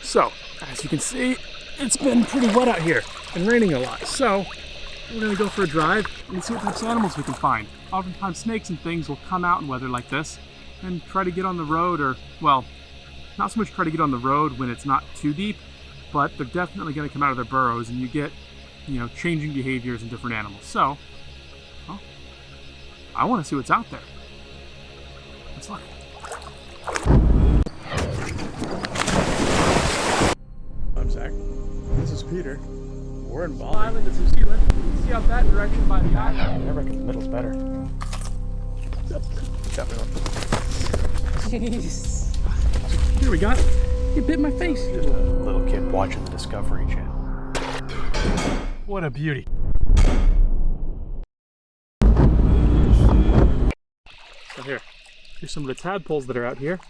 So, as you can see, it's been pretty wet out here and raining a lot. So, we're gonna go for a drive and see what types of animals we can find. Oftentimes snakes and things will come out in weather like this and try to get on the road, or, well, not so much try to get on the road when it's not too deep, but they're definitely gonna come out of their burrows and you get, you know, changing behaviors in different animals. So, well, I wanna see what's out there. Let's look. I'm Zach. This is Peter. We're in Bali. Island of New Zealand. You can see out that direction by the island. I reckon the middle's better. Definitely. Jeez. Here we got it. It bit my face. Just a little kid watching the Discovery Channel. What a beauty. So here's some of the tadpoles that are out here.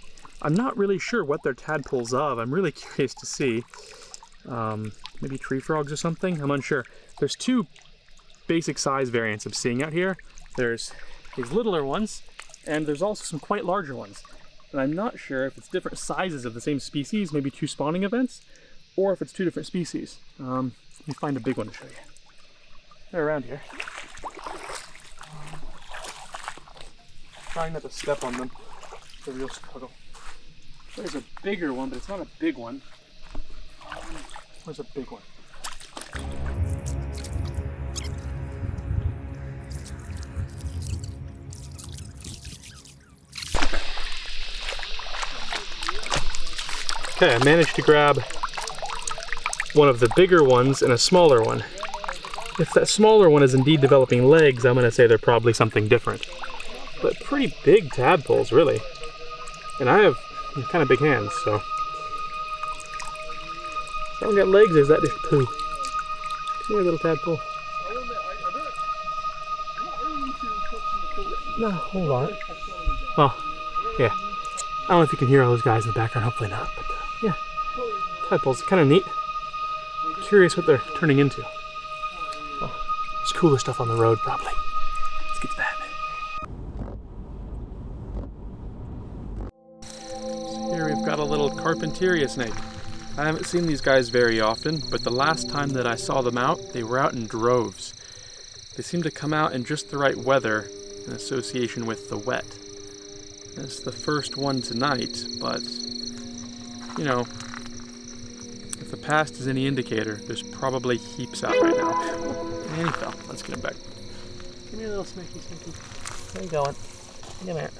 I'm not really sure what they're tadpoles of. I'm really curious to see. Maybe tree frogs or something? I'm unsure. There's two basic size variants I'm seeing out here. There's these littler ones, and there's also some quite larger ones. And I'm not sure if it's different sizes of the same species, maybe two spawning events, or if it's two different species. Let me find a big one to show you. They're around here. Trying not to step on them. It's a real struggle. There's a bigger one, but it's not a big one. Where's a big one? Okay, I managed to grab one of the bigger ones and a smaller one. If that smaller one is indeed developing legs, I'm going to say they're probably something different. But pretty big tadpoles, really. And I have kind of big hands, so. That one got legs, or is that just poo? Come here, little tadpole. No, hold on. Well, yeah. I don't know if you can hear all those guys in the background, hopefully not. But yeah, tadpoles, kind of neat. Curious what they're turning into. Well, there's cooler stuff on the road, probably. Let's get to that. So here we've got a little Carpentaria snake. I haven't seen these guys very often, but the last time that I saw them out, they were out in droves. They seem to come out in just the right weather in association with the wet. It's the first one tonight, but, you know, if the past is any indicator, there's probably heaps out right now. And he fell. Let's get him back. Come here, little snaky. Where you going? Come here.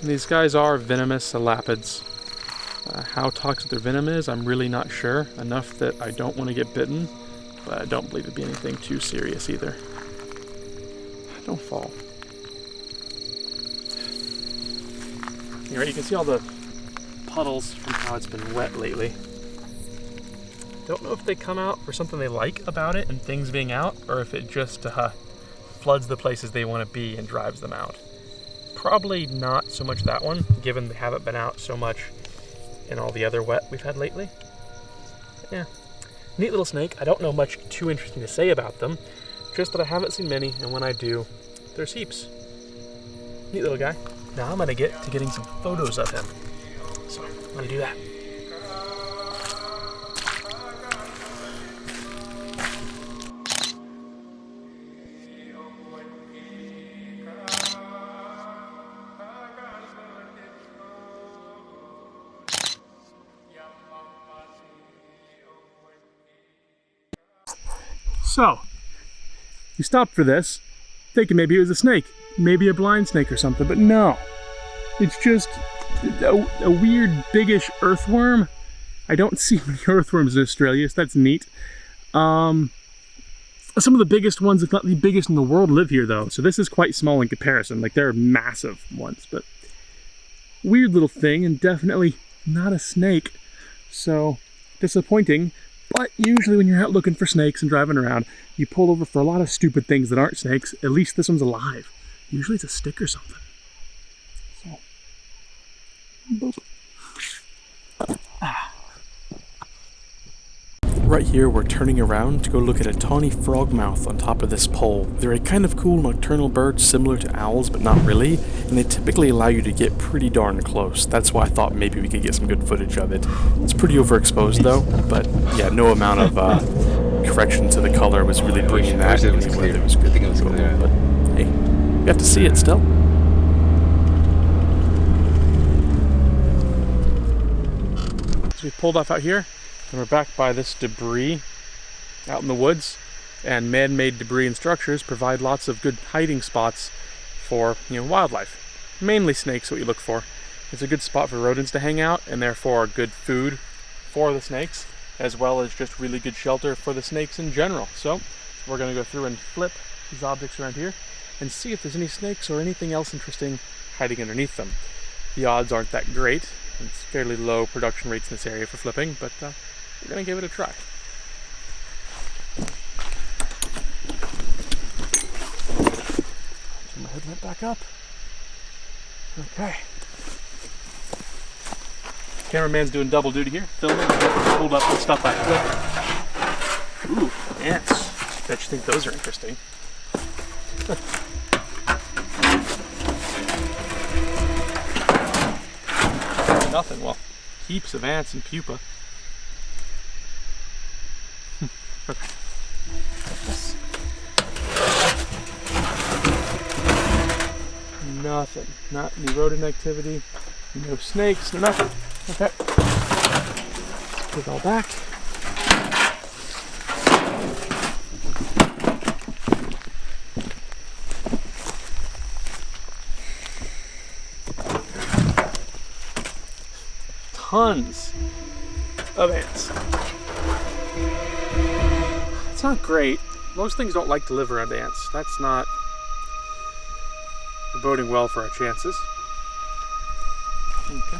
These guys are venomous elapids. How toxic their venom is, I'm really not sure. Enough that I don't want to get bitten, but I don't believe it'd be anything too serious either. Don't fall. Here, you can see all the puddles from how it's been wet lately. Don't know if they come out for something they like about it and things being out, or if it just floods the places they want to be and drives them out. Probably not so much that one, given they haven't been out so much in all the other wet we've had lately. But yeah, neat little snake. I don't know much too interesting to say about them, just that I haven't seen many, and when I do, there's heaps. Neat little guy. Now I'm gonna get to getting some photos of him. So I'm gonna do that. So, you stopped for this, thinking maybe it was a snake, maybe a blind snake or something, but no. It's just a weird, biggish earthworm. I don't see many earthworms in Australia, so that's neat. Some of the biggest ones, if not the biggest in the world, live here though, so this is quite small in comparison. Like, they're massive ones, but weird little thing, and definitely not a snake. So, disappointing. But usually when you're out looking for snakes and driving around, you pull over for a lot of stupid things that aren't snakes. At least this one's alive. Usually it's a stick or something. So. Right here, we're turning around to go look at a tawny frogmouth on top of this pole. They're a kind of cool nocturnal bird similar to owls, but not really, and they typically allow you to get pretty darn close. That's why I thought maybe we could get some good footage of it. It's pretty overexposed though, but yeah, no amount of correction to the color was really bringing that anywhere that was good. But hey, you have to see it still. So we pulled off out here, and we're back by this debris out in the woods, and man-made debris and structures provide lots of good hiding spots for, wildlife. Mainly snakes, what you look for. It's a good spot for rodents to hang out, and therefore good food for the snakes, as well as just really good shelter for the snakes in general. So we're going to go through and flip these objects around here and see if there's any snakes or anything else interesting hiding underneath them. The odds aren't that great. It's fairly low production rates in this area for flipping, but we're going to give it a try. Turn my headlamp back up. Okay. Cameraman's doing double duty here, filming, pulled up the stuff I flipped. Ooh, ants. Bet you think those are interesting. Nothing. Well, heaps of ants and pupa. Okay. Nothing. Not any rodent activity. No snakes. No nothing. Okay. Let's put it all back. Tons of ants. It's not great. Most things don't like to live around ants. That's not boding well for our chances. Okay.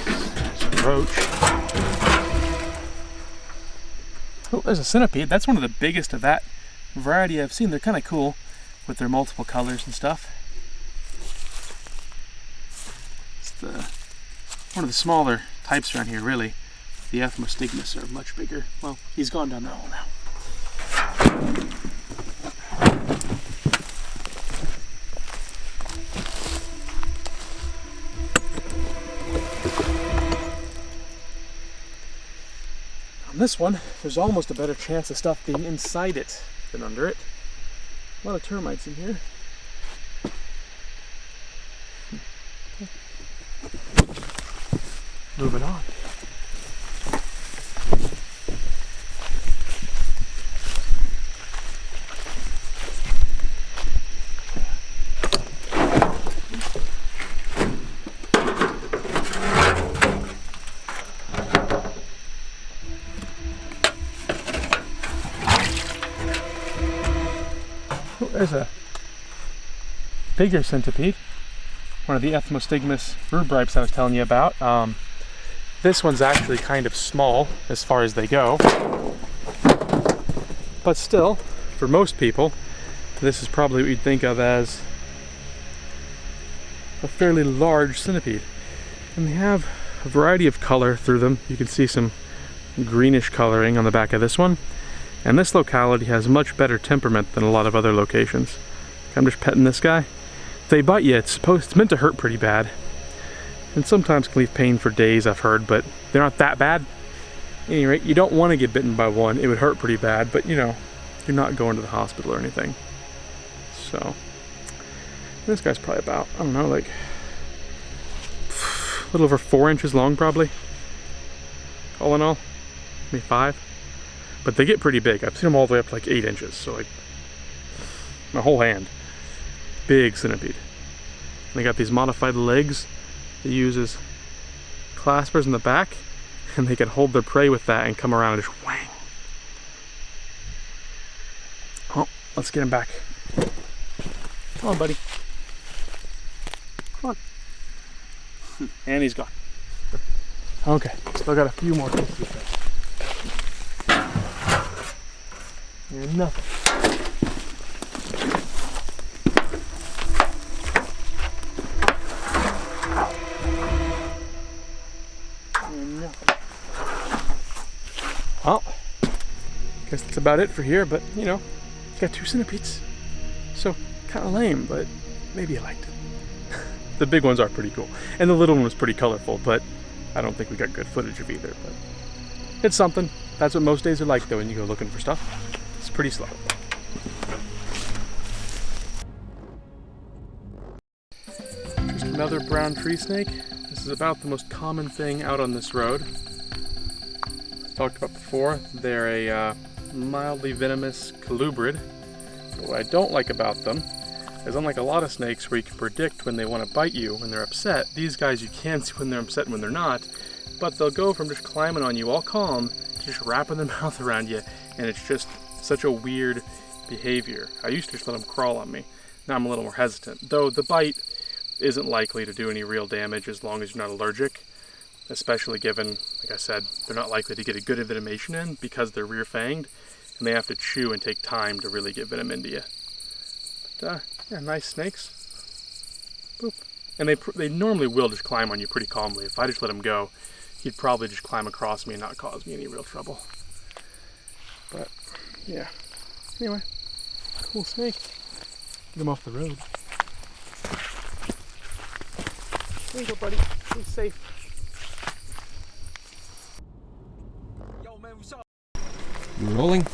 There's a roach. Oh, there's a centipede. That's one of the biggest of that variety I've seen. They're kind of cool with their multiple colors and stuff. It's one of the smaller types around here, really. The ethmostigmas are much bigger. Well, he's gone down the hole now. On this one, there's almost a better chance of stuff being inside it than under it. A lot of termites in here. Moving on. There's a bigger centipede, one of the ethmostigmas rubripes I was telling you about. This one's actually kind of small as far as they go, but still, for most people, this is probably what you'd think of as a fairly large centipede. And they have a variety of color through them. You can see some greenish coloring on the back of this one. And this locality has much better temperament than a lot of other locations. I'm just petting this guy. If they bite you, it's meant to hurt pretty bad. And sometimes can leave pain for days, I've heard, but they're not that bad. At any rate, you don't want to get bitten by one. It would hurt pretty bad, but you're not going to the hospital or anything. So, this guy's probably about, I don't know, like a little over 4 inches long probably. All in all, maybe 5. But they get pretty big. I've seen them all the way up to like 8 inches, so like my whole hand. Big centipede. And they got these modified legs they use as claspers in the back, and they can hold their prey with that and come around and just whang. Oh, let's get him back. Come on, buddy. Come on. And he's gone. Okay, still got a few more pieces there. And nothing. Guess that's about it for here, but you know, got 2 centipedes. So kind of lame, but maybe I liked it. The big ones are pretty cool. And the little one was pretty colorful, but I don't think we got good footage of either. But it's something. That's what most days are like though when you go looking for stuff. It's pretty slow. Just another brown tree snake. This is about the most common thing out on this road. As talked about before, they're a mildly venomous colubrid. But what I don't like about them is, unlike a lot of snakes where you can predict when they want to bite you when they're upset, these guys you can see when they're upset and when they're not, but they'll go from just climbing on you all calm to just wrapping their mouth around you, and it's just such a weird behavior. I used to just let them crawl on me. Now I'm a little more hesitant, though the bite isn't likely to do any real damage as long as you're not allergic, especially given, like I said, they're not likely to get a good venomation in because they're rear-fanged, and they have to chew and take time to really get venom into you. But, yeah, nice snakes. Boop. And they normally will just climb on you pretty calmly. If I just let him go, he'd probably just climb across me and not cause me any real trouble. But, yeah. Anyway, cool snake. Get him off the road. There you go, buddy. He's safe. Yo, man, what's up? You rolling?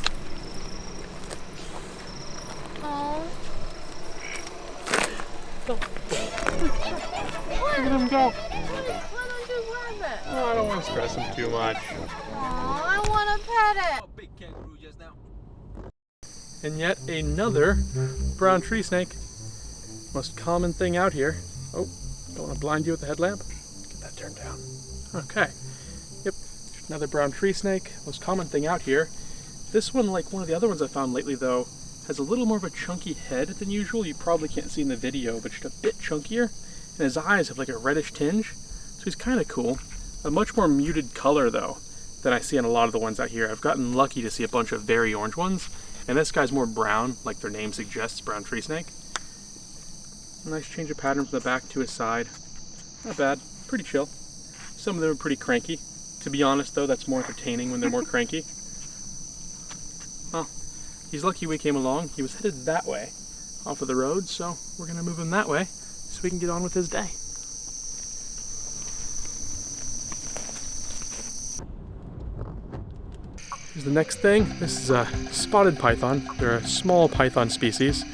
Look at him go. Why don't you grab it? Oh, I don't want to stress him too much. Aw, I want to pet it. Big kangaroo just now. And yet another brown tree snake. Most common thing out here. Oh, don't want to blind you with the headlamp. Get that turned down. Okay. Yep, just another brown tree snake. Most common thing out here. This one, like one of the other ones I found lately though, has a little more of a chunky head than usual. You probably can't see in the video, but just a bit chunkier. And his eyes have like a reddish tinge. So he's kind of cool. A much more muted color though than I see on a lot of the ones out here. I've gotten lucky to see a bunch of very orange ones. And this guy's more brown, like their name suggests, brown tree snake. A nice change of pattern from the back to his side. Not bad, pretty chill. Some of them are pretty cranky. To be honest though, that's more entertaining when they're more cranky. Well, he's lucky we came along. He was headed that way, off of the road, so we're gonna move him that way so we can get on with his day. Here's the next thing. This is a spotted python. They're a small python species,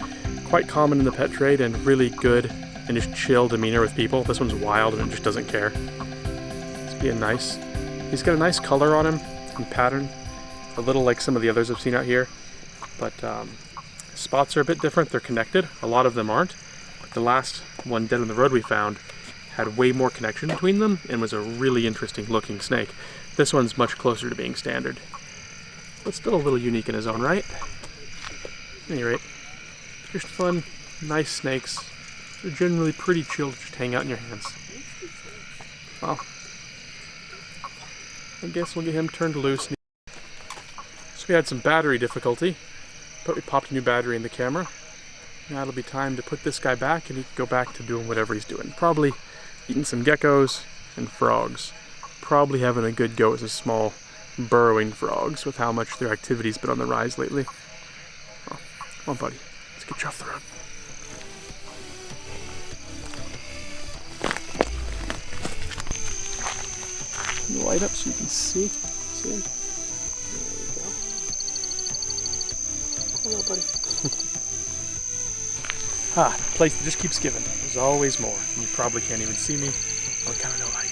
quite common in the pet trade and really good and just chill demeanor with people. This one's wild and it just doesn't care. It's being nice. He's got a nice color on him and pattern, a little like some of the others I've seen out here, but spots are a bit different. They're connected. A lot of them aren't. Like the last one dead on the road we found had way more connection between them and was a really interesting looking snake. This one's much closer to being standard, but still a little unique in his own right. At any rate, just fun, nice snakes. They're generally pretty chill to just hang out in your hands. Well, I guess we'll get him turned loose. So we had some battery difficulty, but we popped a new battery in the camera. Now it'll be time to put this guy back and he can go back to doing whatever he's doing. Probably eating some geckos and frogs. Probably having a good go at some small burrowing frogs with how much their activity's been on the rise lately. Oh, come on, buddy. Let's get you off the road. The light up so you can see. See him? There we go. Hello, buddy. Place that just keeps giving. There's always more. And you probably can't even see me. Or kind of no light.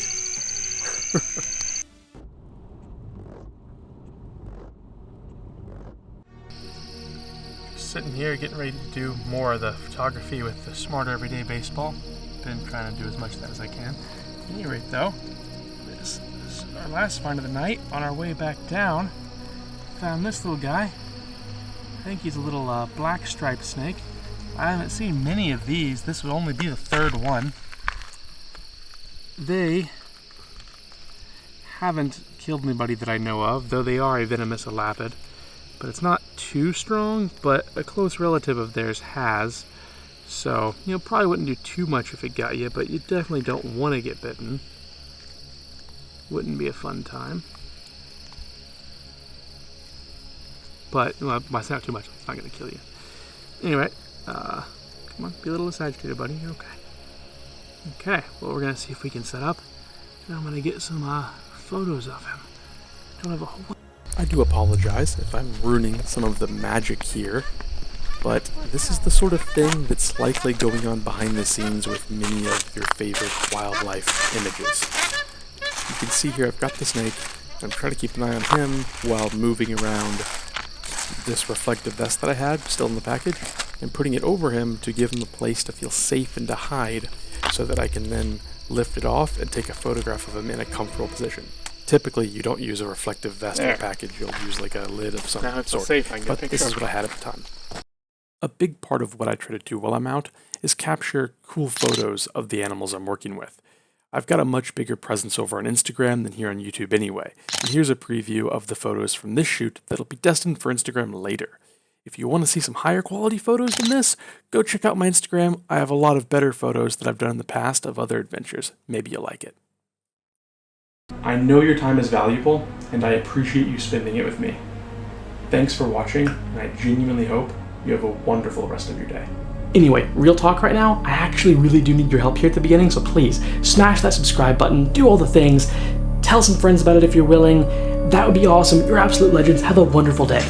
Sitting here getting ready to do more of the photography with the Smarter Everyday Baseball. Been trying to do as much of that as I can. At any rate though, this is our last find of the night. On our way back down, found this little guy. I think he's a little black striped snake. I haven't seen many of these. This would only be the third one. They haven't killed anybody that I know of, though they are a venomous elapid. But it's not too strong, but a close relative of theirs has. So, you know, probably wouldn't do too much if it got you, but you definitely don't want to get bitten. Wouldn't be a fun time. But, well, it's not too much. It's not going to kill you. Anyway, come on, be a little agitated, buddy. You're okay. Okay, well, we're going to see if we can set up. And I'm going to get some photos of him. Don't have a whole lot. I do apologize if I'm ruining some of the magic here, but this is the sort of thing that's likely going on behind the scenes with many of your favorite wildlife images. You can see here I've got the snake. I'm trying to keep an eye on him while moving around this reflective vest that I had still in the package and putting it over him to give him a place to feel safe and to hide so that I can then lift it off and take a photograph of him in a comfortable position. Typically, you don't use a reflective vest in a package. You'll use like a lid of some sort. Safe. I can But this is what I had at the time. A big part of what I try to do while I'm out is capture cool photos of the animals I'm working with. I've got a much bigger presence over on Instagram than here on YouTube anyway. And here's a preview of the photos from this shoot that'll be destined for Instagram later. If you want to see some higher quality photos than this, go check out my Instagram. I have a lot of better photos that I've done in the past of other adventures. Maybe you'll like it. I know your time is valuable, and I appreciate you spending it with me. Thanks for watching, and I genuinely hope you have a wonderful rest of your day. Anyway, real talk right now, I actually really do need your help here at the beginning, so please smash that subscribe button, do all the things, tell some friends about it if you're willing. That would be awesome. You're absolute legends. Have a wonderful day.